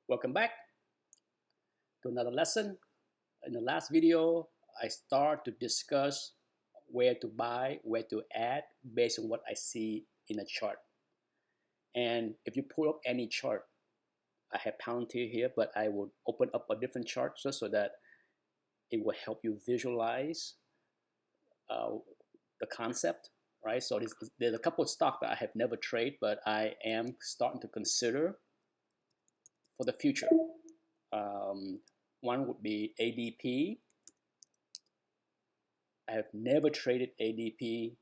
Welcome back to another lesson. In the last video, I start to discuss where to buy, where to add based on what I see in a chart. And if you pull up any chart, I have Palantir here, but I will open up a different chart just so that it will help you visualize uh, the concept, right? So there's a couple of stocks that I have never traded, but I am starting to consider for the future. Um, One would be ADP. I have never traded ADP,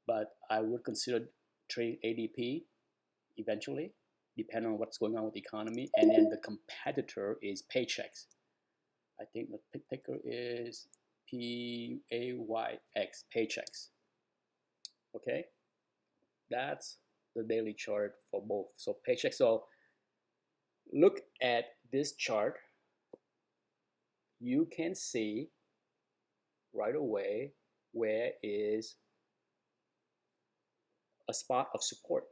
but I would consider trading ADP eventually, depending on what's going on with the economy. And then the competitor is Paychex. I think the ticker is PAYX, Paychex. Okay, that's the daily chart for both. So Paychex. So look at this chart. You can see right away where is a spot of support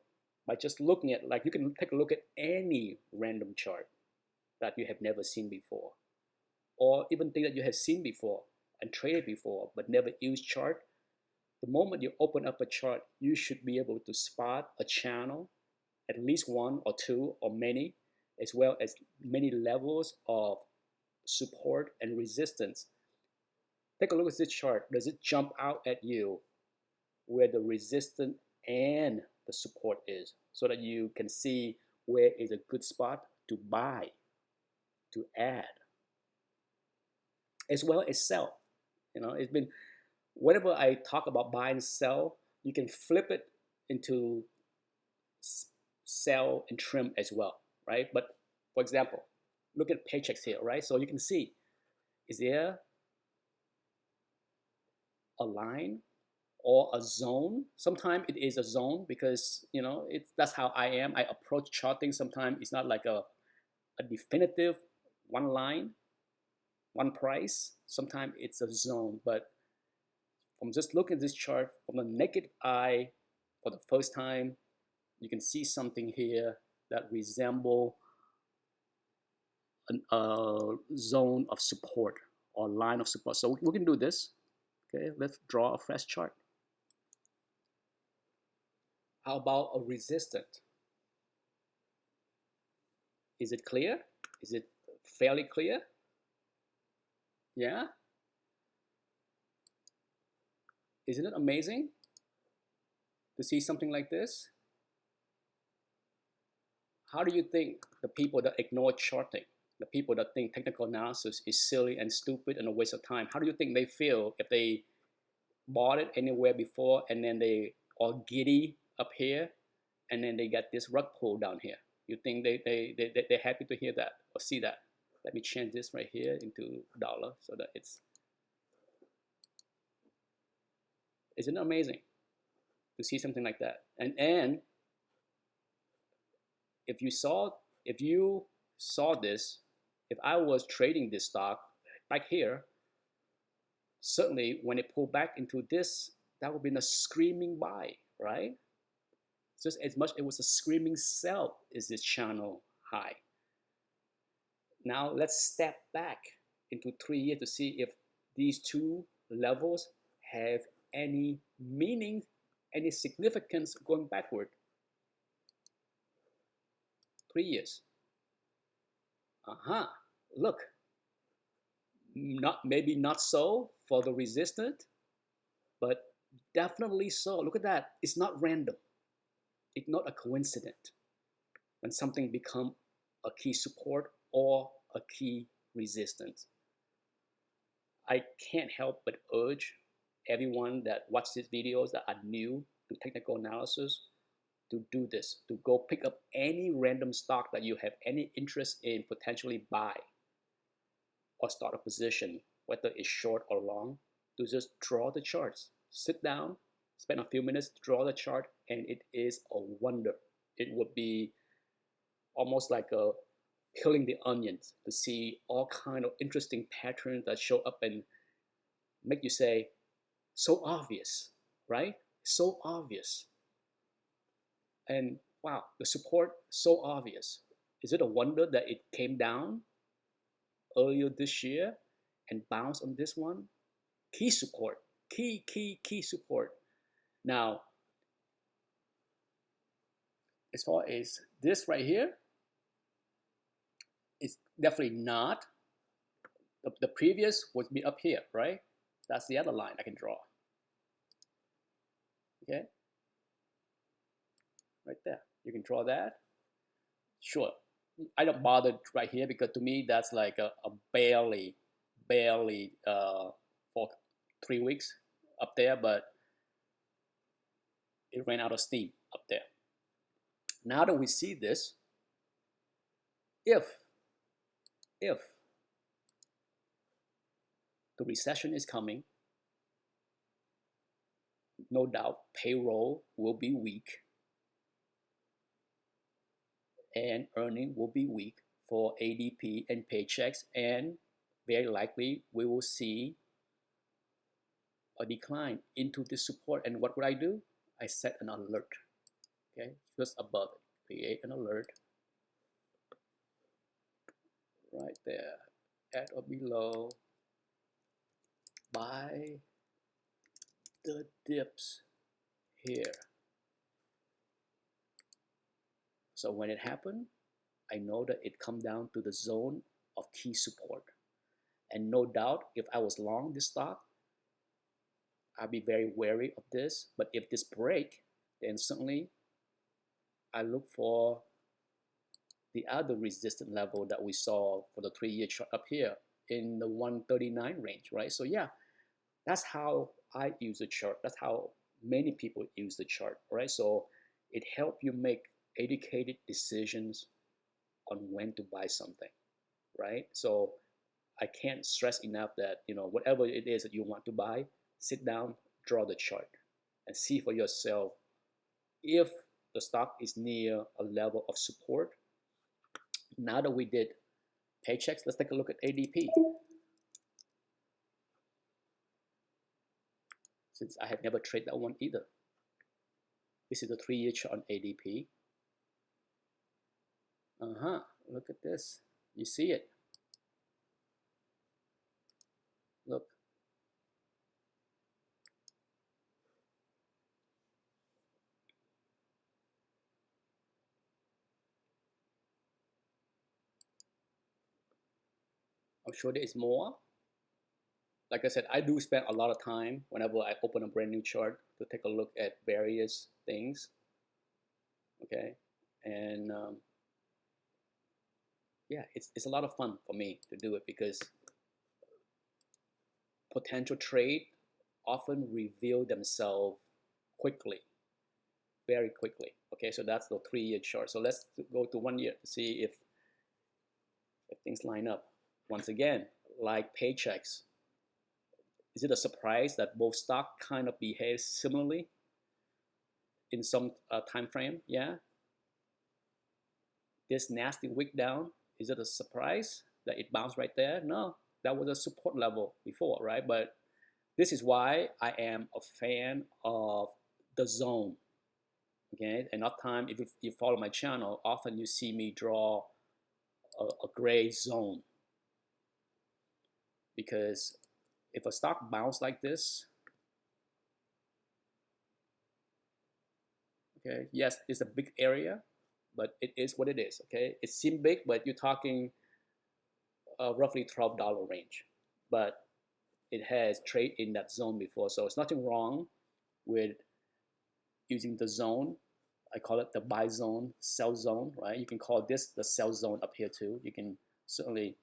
by just looking at, like, you can take a look at any random chart that you have never seen before, or even thing that you have seen before and traded before but never used chart. The moment you open up a chart, you should be able to spot a channel, at least one or two or many, as well as many levels of support and resistance. Take a look at this chart. Does it jump out at you where the resistance and the support is, so that you can see where is a good spot to buy, to add, as well as sell? It's been, whenever I talk about buy and sell, you can flip it into sell and trim as well, right? But for example, look at Paychecks here, right? So you can see, is there a line or a zone? Sometimes it is a zone because that's how I am. I approach charting. Sometimes it's not like a definitive one line, one price. Sometimes it's a zone. But from just looking at this chart from the naked eye for the first time, you can see something here that resemble a zone of support or line of support. So we can do this. Okay, let's draw a fresh chart. How about a resistance? Is it clear? Is it fairly clear? Yeah? Isn't it amazing to see something like this? How do you think the people that ignore charting, the people that think technical analysis is silly and stupid and a waste of time, how do you think they feel if they bought it anywhere before and then they all giddy up here and then they got this rug pull down here? You think they're happy to hear that or see that? Let me change this right here into dollar so that isn't it amazing to see something like that? And if you saw this, if I was trading this stock back here, certainly when it pulled back into this, that would have been a screaming buy, right? Just as much it was a screaming sell is this channel high. Now let's step back into 3 years to see if these two levels have any meaning, any significance going backward. 3 years. Look, maybe not so for the resistant, but definitely so. Look at that. It's not random. It's not a coincidence when something becomes a key support or a key resistance. I can't help but urge everyone that watches these videos that are new to technical analysis to do this, to go pick up any random stock that you have any interest in potentially buy or start a position, whether it's short or long, to just draw the charts. Sit down, spend a few minutes to draw the chart, and it is a wonder. It would be almost like peeling the onions to see all kind of interesting patterns that show up and make you say, so obvious, right? So obvious. And wow, the support, so obvious. Is it a wonder that it came down earlier this year and bounced on this one? Key support, key support. Now, as far as this right here, it's definitely not. The previous would be up here, right? That's the other line I can draw. Okay, right there. You can draw that. Sure. I don't bother right here because to me that's like a barely for 3 weeks up there, but it ran out of steam up there. Now that we see this, if the recession is coming, no doubt payroll will be weak and earning will be weak for ADP and paychecks, and very likely we will see a decline into this support. And what would I do? I set an alert, okay, just above it. Create an alert right there, at or below, buy the dips here. So when it happened, I know that it come down to the zone of key support. And no doubt, if I was long this stock, I'd be very wary of this. But if this break, then certainly I look for the other resistance level that we saw for the 3-year chart up here in the 139 range, right? So yeah, that's how I use the chart. That's how many people use the chart, right? So it helps you make educated decisions on when to buy something, right? So I can't stress enough that, whatever it is that you want to buy, sit down, draw the chart, and see for yourself if the stock is near a level of support. Now that we did paychecks, let's take a look at ADP. Since I have never traded that one either. This is the 3-year chart on ADP. Look at this. You see it. Look. I'm sure there is more. Like I said, I do spend a lot of time whenever I open a brand new chart to take a look at various things. Okay, and yeah, it's a lot of fun for me to do it because potential trade often reveal themselves quickly, very quickly. Okay, so that's the 3-year chart. So let's go to 1 year to see if things line up. Once again, like paychecks, is it a surprise that both stock kind of behave similarly in some time frame? Yeah. This nasty wick down, is it a surprise that it bounced right there? No, that was a support level before, right? But this is why I am a fan of the zone. Okay, and not time, if you follow my channel, often you see me draw a gray zone. Because if a stock bounce like this, okay, yes, it's a big area, but it is what it is, okay? It seems big, but you're talking roughly $12 range. But it has traded in that zone before, so it's nothing wrong with using the zone. I call it the buy zone, sell zone, right? You can call this the sell zone up here too. You can certainly,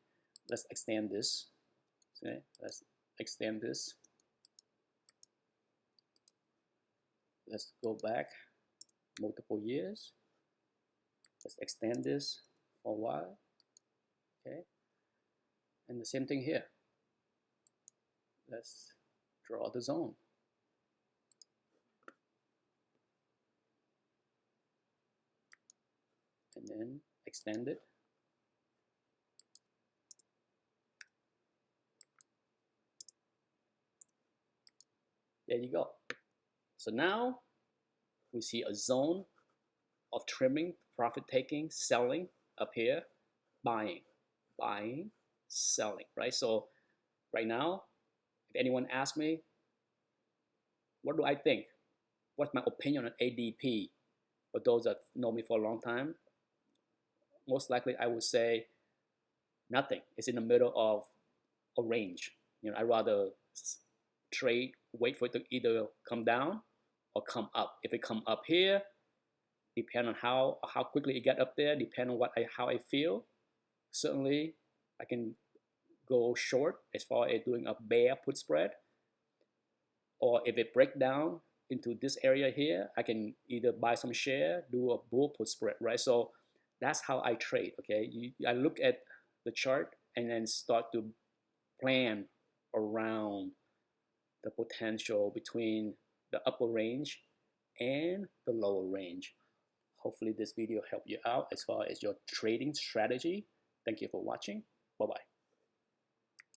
let's extend this. Okay, let's extend this. Let's go back multiple years. Let's extend this for a while. Okay, and the same thing here. Let's draw the zone. And then extend it. There you go. So now we see a zone of trimming, profit taking, selling up here, buying, buying, selling, right? So right now, if anyone asks me, what do I think? What's my opinion on ADP? For those that know me for a long time, most likely I would say nothing. It's in the middle of a range. I rather trade, wait for it to either come down or come up. If it come up here, depend on how quickly it get up there, depend on how I feel. Certainly, I can go short as far as doing a bear put spread, or if it break down into this area here, I can either buy some share, do a bull put spread, right? So that's how I trade. Okay, I look at the chart and then start to plan around the potential between the upper range and the lower range. Hopefully this video helped you out as far as your trading strategy. Thank you for watching. Bye-bye.